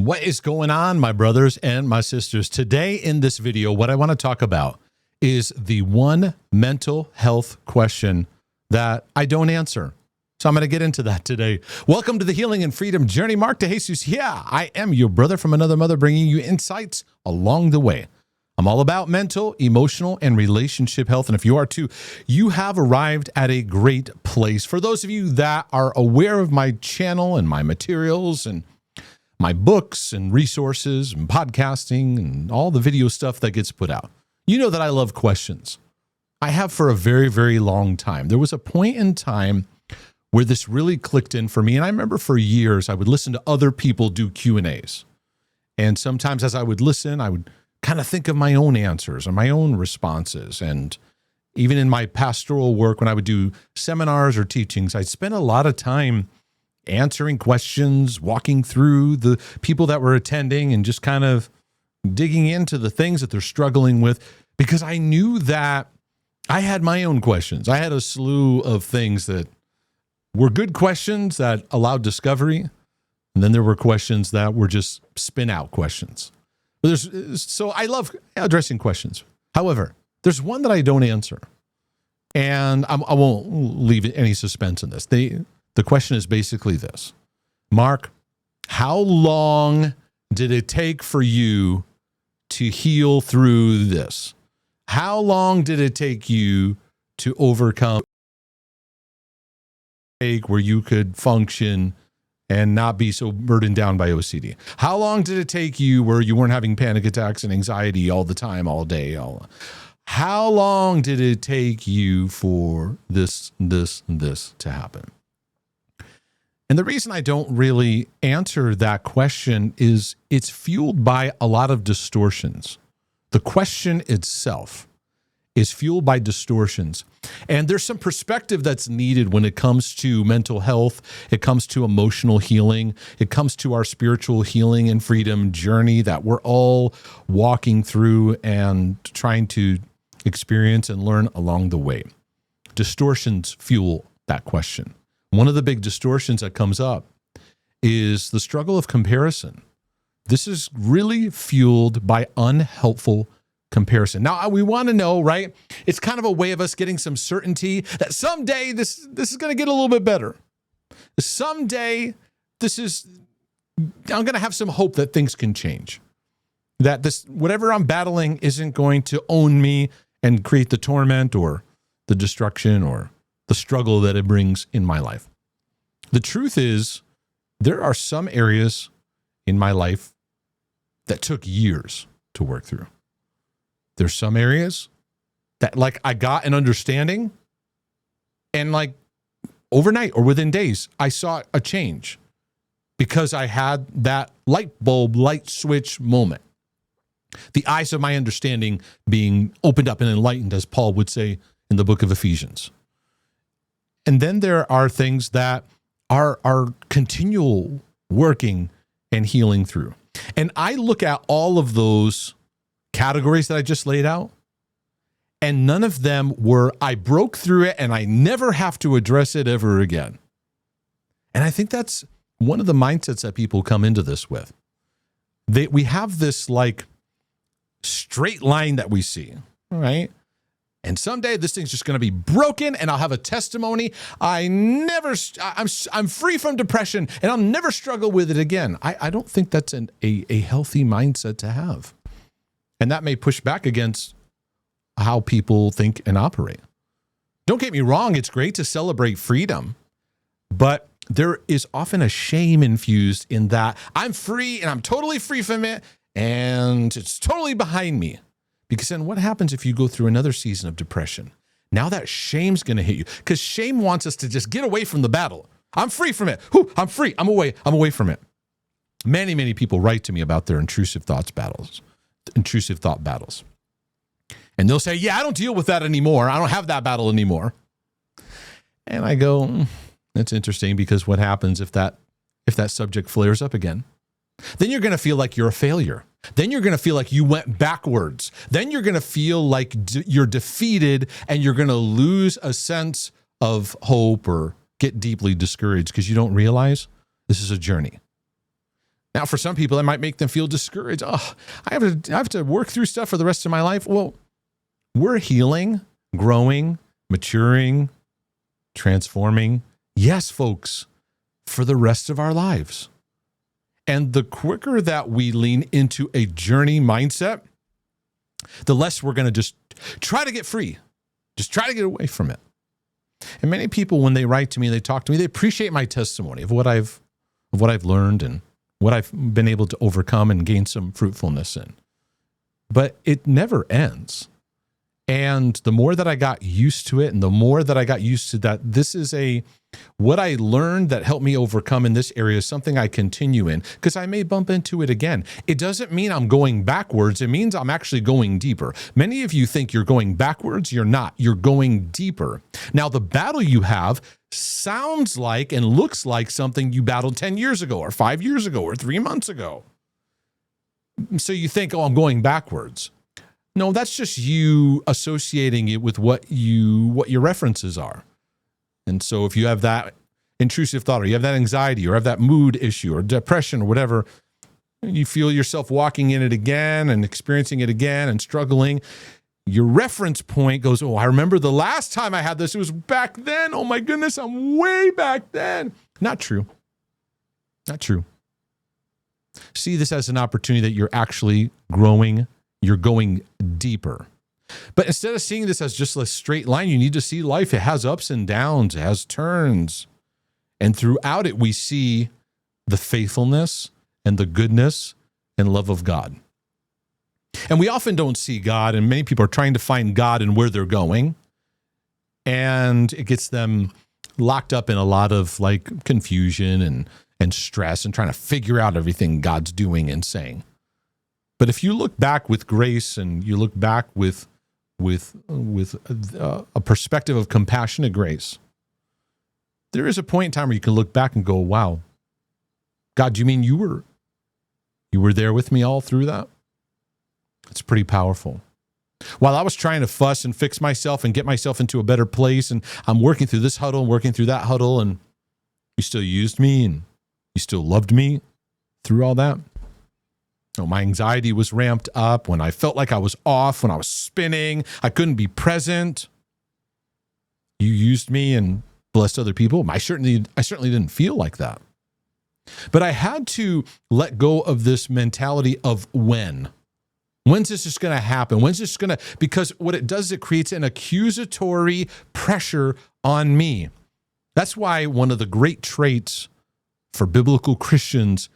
What is going on, my brothers and my sisters? Today in this video, what I want to talk about is the one mental health question that I don't answer. So I'm going to get into that today. Welcome to the Healing and Freedom Journey. Mark DeJesus. Yeah, I am your brother from another mother, bringing you insights along the way. I'm all about mental, emotional, and relationship health. And if you are too, you have arrived at a great place. For those of you that are aware of my channel and my materials and my books and resources and podcasting and all the video stuff that gets put out, you know that I love questions. I have for a very, very long time. There was a point in time where this really clicked in for me. And I remember for years, I would listen to other people do Q&As. And sometimes as I would listen, I would kind of think of my own answers and my own responses. And even in my pastoral work, when I would do seminars or teachings, I'd spend a lot of time answering questions, walking through the people that were attending and just kind of digging into the things that they're struggling with, because I knew that I had my own questions. I had a slew of things that were good questions that allowed discovery. And then there were questions that were just spin out questions. So I love addressing questions. However, there's one that I don't answer. And I won't leave any suspense in this. The question is basically this: Mark, how long did it take for you to heal through this? How long did it take you to overcome where you could function and not be so burdened down by OCD? How long did it take you where you weren't having panic attacks and anxiety all the time, all day? How long did it take you for this to happen? And the reason I don't really answer that question is it's fueled by a lot of distortions. The question itself is fueled by distortions. And there's some perspective that's needed when it comes to mental health. It comes to emotional healing. It comes to our spiritual healing and freedom journey that we're all walking through and trying to experience and learn along the way. Distortions fuel that question. One of the big distortions that comes up is the struggle of comparison. This is really fueled by unhelpful comparison. Now, we want to know, right? It's kind of a way of us getting some certainty that someday this is going to get a little bit better. Someday I'm going to have some hope that things can change. That this, whatever I'm battling, isn't going to own me and create the torment or the destruction or the struggle that it brings in my life. The truth is, there are some areas in my life that took years to work through. There's some areas that I got an understanding and overnight or within days, I saw a change because I had that light switch moment. The eyes of my understanding being opened up and enlightened, as Paul would say in the book of Ephesians. And then there are things that are continual working and healing through. And I look at all of those categories that I just laid out, and none of them were, I broke through it and I never have to address it ever again. And I think that's one of the mindsets that people come into this with. We have this straight line that we see, right? And someday this thing's just going to be broken and I'll have a testimony. I'm free from depression and I'll never struggle with it again. I don't think that's a healthy mindset to have. And that may push back against how people think and operate. Don't get me wrong, it's great to celebrate freedom, but there is often a shame infused in that I'm free and I'm totally free from it and it's totally behind me. Because then what happens if you go through another season of depression? Now that shame's going to hit you, because shame wants us to just get away from the battle. I'm free from it. I'm free. I'm away from it. Many, many people write to me about their intrusive thought battles. And they'll say, yeah, I don't deal with that anymore. I don't have that battle anymore. And I go, that's interesting, because what happens if that subject flares up again? Then you're going to feel like you're a failure. Then you're going to feel like you went backwards. Then you're going to feel like you're defeated and you're going to lose a sense of hope or get deeply discouraged because you don't realize this is a journey. Now, for some people, that might make them feel discouraged. Oh, I have to work through stuff for the rest of my life. Well, we're healing, growing, maturing, transforming. Yes, folks, for the rest of our lives. And the quicker that we lean into a journey mindset, the less we're going to just try to get free. Just try to get away from it. And many people, when they write to me, they talk to me, they appreciate my testimony of what I've learned and what I've been able to overcome and gain some fruitfulness in. But it never ends. And the more that I got used to it, and the more that I got used to that, what I learned that helped me overcome in this area is something I continue in, because I may bump into it again. It doesn't mean I'm going backwards. It means I'm actually going deeper. Many of you think you're going backwards. You're not. You're going deeper. Now, the battle you have sounds like and looks like something you battled 10 years ago or 5 years ago or 3 months ago. So you think, oh, I'm going backwards. No, that's just you associating it with what your references are. And so if you have that intrusive thought, or you have that anxiety, or have that mood issue, or depression, or whatever, you feel yourself walking in it again and experiencing it again and struggling, your reference point goes, oh, I remember the last time I had this. It was back then. Oh my goodness, I'm way back then. Not true. Not true. See this as an opportunity that you're actually growing. You're going deeper. But instead of seeing this as just a straight line, you need to see life. It has ups and downs. It has turns. And throughout it, we see the faithfulness and the goodness and love of God. And we often don't see God, and many people are trying to find God in where they're going. And it gets them locked up in a lot of confusion and stress and trying to figure out everything God's doing and saying. But if you look back with grace and you look back with a perspective of compassionate grace, there is a point in time where you can look back and go, wow, God, do you mean you were there with me all through that? It's pretty powerful. While I was trying to fuss and fix myself and get myself into a better place, and I'm working through this huddle and working through that huddle, and you still used me and you still loved me through all that. Oh, my anxiety was ramped up when I felt like I was off, when I was spinning, I couldn't be present. You used me and blessed other people. I certainly didn't feel like that. But I had to let go of this mentality of when. When's this just going to happen? Because what it does is it creates an accusatory pressure on me. That's why one of the great traits for biblical Christians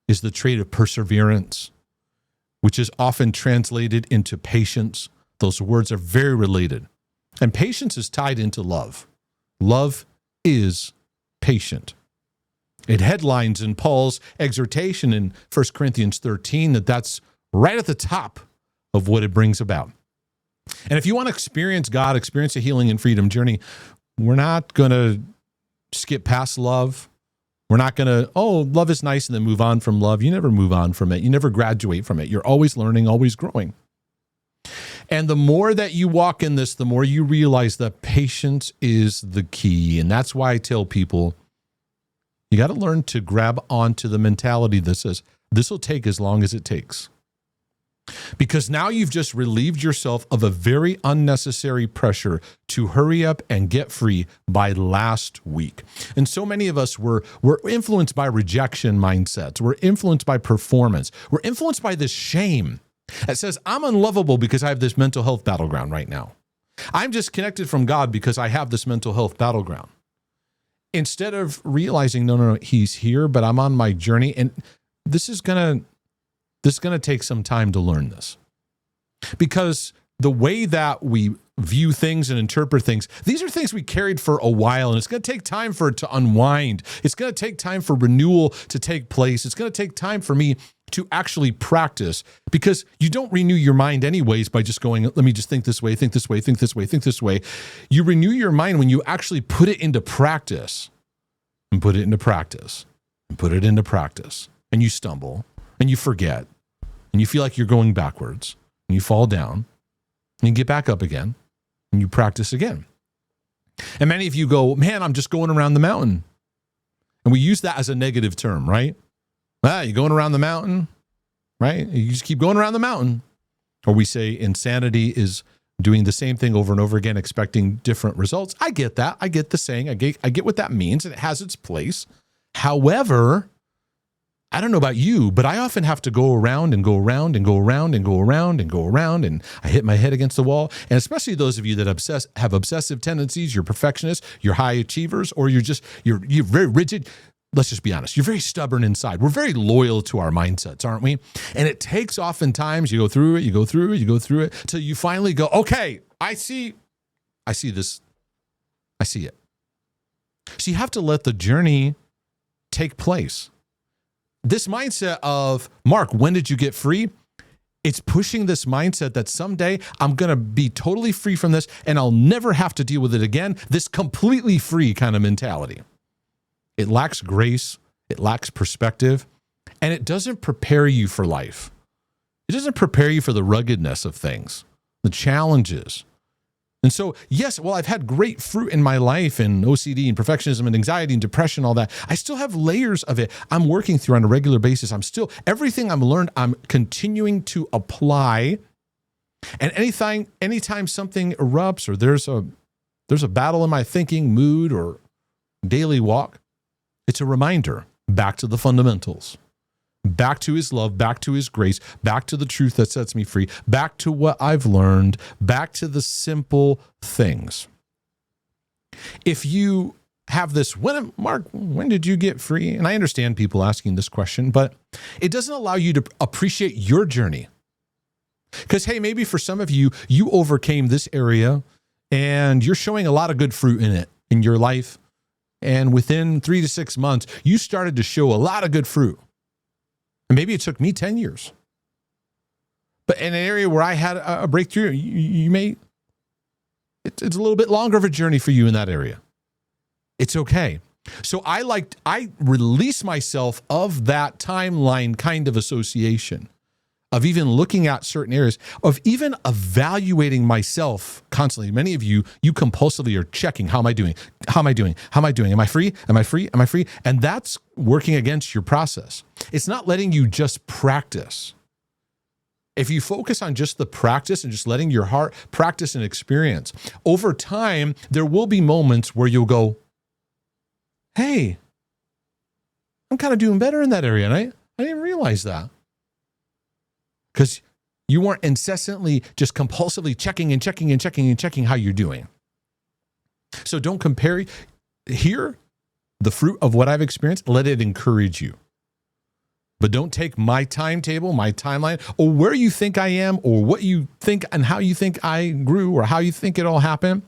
is the trait of perseverance, which is often translated into patience. Those words are very related. And patience is tied into love. Love is patient. It headlines in Paul's exhortation in 1 Corinthians 13 that's right at the top of what it brings about. And if you want to experience God, experience a healing and freedom journey, we're not going to skip past love. We're not going to, love is nice and then move on from love. You never move on from it. You never graduate from it. You're always learning, always growing. And the more that you walk in this, the more you realize that patience is the key. And that's why I tell people, you got to learn to grab onto the mentality that says, this will take as long as it takes. Because now you've just relieved yourself of a very unnecessary pressure to hurry up and get free by last week. And so many of us were influenced by rejection mindsets. We're influenced by performance. We're influenced by this shame that says, I'm unlovable because I have this mental health battleground right now. I'm disconnected from God because I have this mental health battleground. Instead of realizing, no, he's here, but I'm on my journey. And this is going to take some time to learn this. Because the way that we view things and interpret things, these are things we carried for a while, and it's going to take time for it to unwind. It's going to take time for renewal to take place. It's going to take time for me to actually practice, because you don't renew your mind anyways by just going, let me just think this way, think this way, think this way, think this way. You renew your mind when you actually put it into practice and put it into practice and put it into practice, and you stumble and you forget and you feel like you're going backwards and you fall down and you get back up again and you practice again. And many of you go, man, I'm just going around the mountain. And we use that as a negative term, right? You're going around the mountain, right? You just keep going around the mountain. Or we say insanity is doing the same thing over and over again, expecting different results. I get that. I get the saying. I get what that means, and it has its place. However, I don't know about you, but I often have to go around and go around and go around and go around and go around, and I hit my head against the wall. And especially those of you that have obsessive tendencies, you're perfectionists, you're high achievers, or you're very rigid. Let's just be honest. You're very stubborn inside. We're very loyal to our mindsets, aren't we? And it takes oftentimes, you go through it, till you finally go, okay, I see this. I see it. So you have to let the journey take place. This mindset of, Mark, when did you get free? It's pushing this mindset that someday I'm going to be totally free from this and I'll never have to deal with it again. This completely free kind of mentality. It lacks grace, it lacks perspective, and it doesn't prepare you for life. It doesn't prepare you for the ruggedness of things, the challenges. And so, yes, well, I've had great fruit in my life and OCD and perfectionism and anxiety and depression, all that. I still have layers of it I'm working through on a regular basis. Everything I'm learned, I'm continuing to apply. And anytime something erupts or there's a battle in my thinking, mood, or daily walk, it's a reminder back to the fundamentals, back to his love, back to his grace, back to the truth that sets me free, back to what I've learned, back to the simple things. If you have this, Mark, when did you get free? And I understand people asking this question, but it doesn't allow you to appreciate your journey. Because, hey, maybe for some of you, you overcame this area and you're showing a lot of good fruit in it, in your life. And within 3 to 6 months, you started to show a lot of good fruit. And maybe it took me 10 years. But in an area where I had a breakthrough, it's a little bit longer of a journey for you in that area. It's okay. So I release myself of that timeline kind of association, of even looking at certain areas, of even evaluating myself constantly. Many of you compulsively are checking, how am I doing? How am I doing? How am I doing? Am I free? Am I free? Am I free? And that's working against your process. It's not letting you just practice. If you focus on just the practice and just letting your heart practice and experience, over time, there will be moments where you'll go, hey, I'm kind of doing better in that area. And I didn't realize that. Because you weren't incessantly just compulsively checking and checking and checking and checking how you're doing. So don't compare. Here, the fruit of what I've experienced, let it encourage you. But don't take my timetable, my timeline, or where you think I am, or what you think and how you think I grew, or how you think it all happened,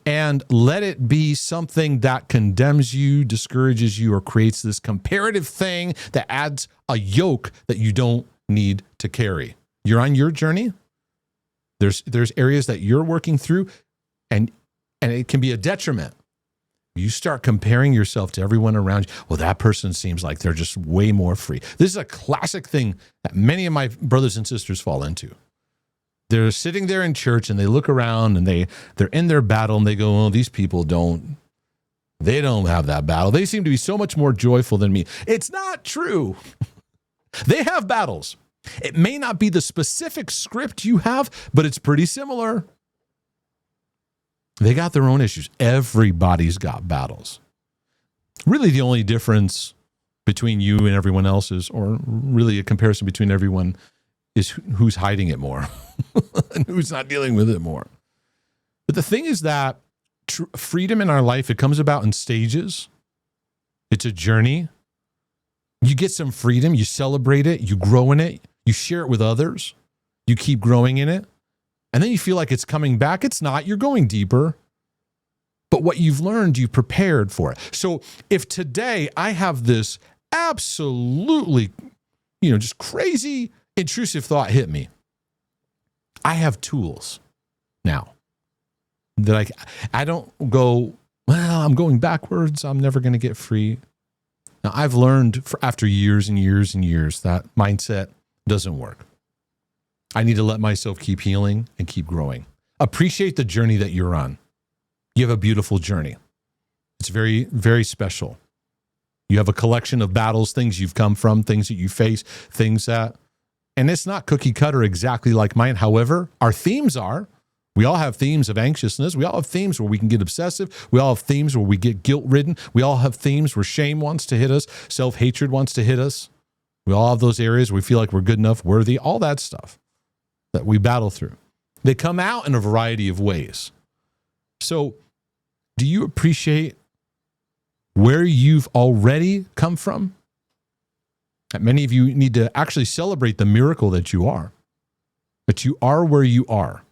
and let it be something that condemns you, discourages you, or creates this comparative thing that adds a yoke that you don't need to carry. You're on your journey. There's areas that you're working through, and it can be a detriment. You start comparing yourself to everyone around you. Well, that person seems like they're just way more free. This is a classic thing that many of my brothers and sisters fall into. They're sitting there in church and they look around and they're in their battle and they go, oh, these people don't have that battle. They seem to be so much more joyful than me. It's not true. They have battles. It may not be the specific script you have, but it's pretty similar. They got their own issues. Everybody's got battles. Really, the only difference between you and everyone else is, or really a comparison between everyone, is who's hiding it more and who's not dealing with it more. But the thing is that freedom in our life, it comes about in stages. It's a journey. You get some freedom, you celebrate it, you grow in it, you share it with others, you keep growing in it, and then you feel like it's coming back. It's not. You're going deeper. But what you've learned, you've prepared for it. So if today I have this absolutely, just crazy intrusive thought hit me, I have tools now that I don't go, well, I'm going backwards. I'm never going to get free. Now, I've learned after years and years and years that mindset doesn't work. I need to let myself keep healing and keep growing. Appreciate the journey that you're on. You have a beautiful journey. It's very, very special. You have a collection of battles, things you've come from, things that you face, things that, and it's not cookie cutter exactly like mine. However, our themes are. We all have themes of anxiousness. We all have themes where we can get obsessive. We all have themes where we get guilt-ridden. We all have themes where shame wants to hit us. Self-hatred wants to hit us. We all have those areas where we feel like we're good enough, worthy, all that stuff that we battle through. They come out in a variety of ways. So do you appreciate where you've already come from? Many of you need to actually celebrate the miracle that you are where you are.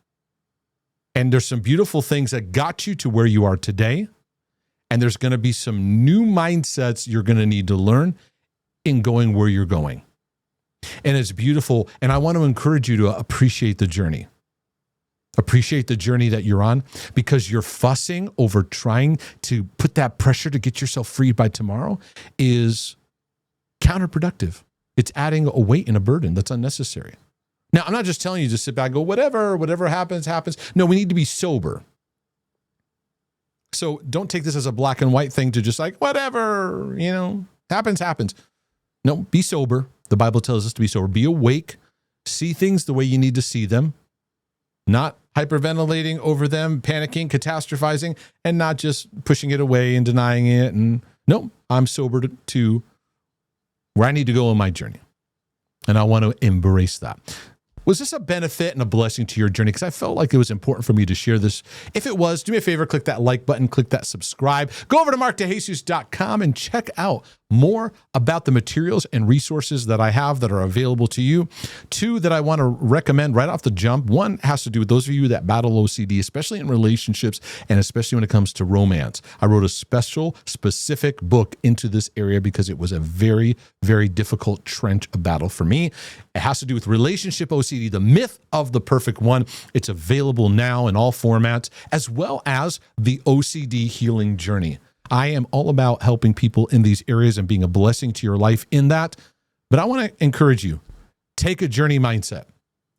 And there's some beautiful things that got you to where you are today. And there's going to be some new mindsets you're going to need to learn in going where you're going. And it's beautiful. And I want to encourage you to appreciate the journey. Appreciate the journey that you're on, because you're fussing over trying to put that pressure to get yourself freed by tomorrow is counterproductive. It's adding a weight and a burden that's unnecessary. Now, I'm not just telling you to sit back and go, whatever happens, happens. No, we need to be sober. So don't take this as a black and white thing to just like, whatever, happens. No, be sober. The Bible tells us to be sober. Be awake. See things the way you need to see them. Not hyperventilating over them, panicking, catastrophizing, and not just pushing it away and denying it. And no, I'm sober to where I need to go in my journey. And I want to embrace that. Was this a benefit and a blessing to your journey? Because I felt like it was important for me to share this. If it was, do me a favor, click that like button, click that subscribe. Go over to markdejesus.com and check out more about the materials and resources that I have that are available to you. 2 that I want to recommend right off the jump. 1 has to do with those of you that battle OCD, especially in relationships and especially when it comes to romance. I wrote a specific book into this area because it was a very, very difficult trench of battle for me. It has to do with relationship OCD, the myth of the perfect one. It's available now in all formats, as well as the OCD healing journey. I am all about helping people in these areas and being a blessing to your life in that. But I want to encourage you, take a journey mindset.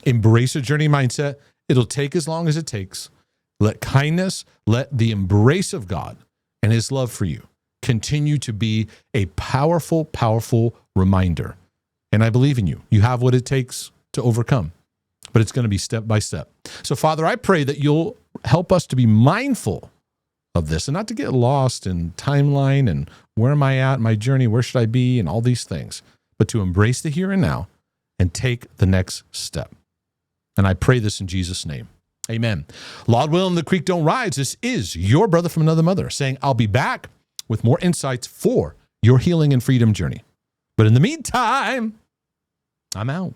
Embrace a journey mindset. It'll take as long as it takes. Let kindness, let the embrace of God and his love for you continue to be a powerful, powerful reminder. And I believe in you. You have what it takes to overcome, but it's going to be step by step. So, Father, I pray that you'll help us to be mindful of this and not to get lost in timeline and where am I at in my journey, where should I be, and all these things, but to embrace the here and now and take the next step. And I pray this in Jesus' name. Amen. Lord willing, the creek don't rise. This is your brother from another mother saying, I'll be back with more insights for your healing and freedom journey. But in the meantime, I'm out.